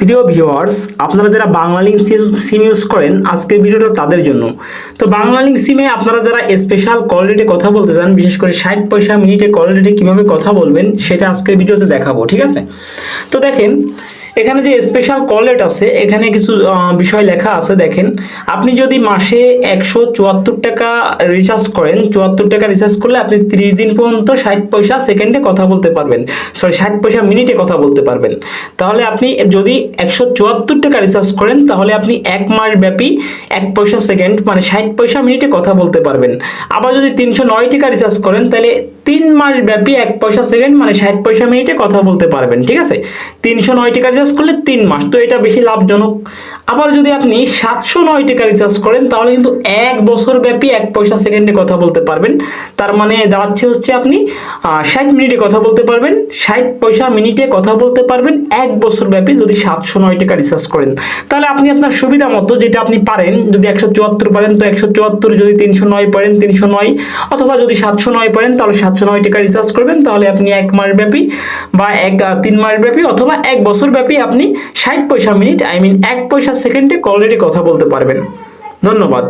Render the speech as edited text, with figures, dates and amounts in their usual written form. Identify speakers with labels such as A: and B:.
A: প্রিয় ভিউয়ার্স, আপনারা যারা বাংলালিংক সিম ইউজ করেন, আজকের ভিডিওটা তাদের জন্য। তো বাংলালিংক সিমে আপনারা যারা স্পেশাল কল রেটে কথা বলতে চান, বিশেষ করে 60 পয়সা মিনিটে কল রেটে কীভাবে কথা বলবেন সেটা আজকের ভিডিওতে দেখাবো, ঠিক আছে? তো দেখেন, এখানে যে স্পেশাল কল রেট আছে, এখানে কিছু বিষয় লেখা আছে। দেখেন, আপনি যদি মাসে 174 টাকা রিচার্জ করেন, 74 টাকা রিচার্জ করলে আপনি 30 দিন পর্যন্ত 60 পয়সা সেকেন্ডে কথা বলতে পারবেন, 60 পয়সা মিনিটে কথা বলতে পারবেন। তাহলে আপনি যদি 174 টাকা রিচার্জ করেন, তাহলে আপনি 1 মাস ব্যাপী 1 পয়সা সেকেন্ড মানে 60 পয়সা মিনিটে কথা বলতে পারবেন। আবার যদি 309 টাকা রিচার্জ করেন, তাহলে 3 মাস ব্যাপী 1 পয়সা সেকেন্ড মানে 60 পয়সা মিনিটে কথা বলতে পারবেন, ঠিক আছে? 309 টাকা রিচার্জ করলে 3 মাস, তো এটা বেশি লাভজনক। আবার যদি আপনি 709 টাকা রিচার্জ করেন, তাহলে কিন্তু 1 বছর ব্যাপী 1 পয়সা সেকেন্ডে কথা বলতে পারবেন। তার মানে দাঁড়াচ্ছে হচ্ছে আপনি 60 মিনিটে কথা বলতে পারবেন, 60 পয়সা মিনিটে কথা বলতে পারবেন 1 বছর ব্যাপী যদি 709 টাকা রিচার্জ করেন। তাহলে আপনি আপনার সুবিধা মতো যেটা আপনি পারেন, যদি 174 পারেন তো 174, যদি 309 পারেন 309, অথবা যদি 709 পারেন তাহলে 709 টাকা রিচার্জ করবেন। তাহলে আপনি 1 মাস ব্যাপী বা 3 মাস ব্যাপী অথবা 1 বছর ব্যাপী আপনি 60 পয়সা মিনিট 1 পয়সা সেকেন্ডে কল রেটে কথা বলতে পারবেন। ধন্যবাদ।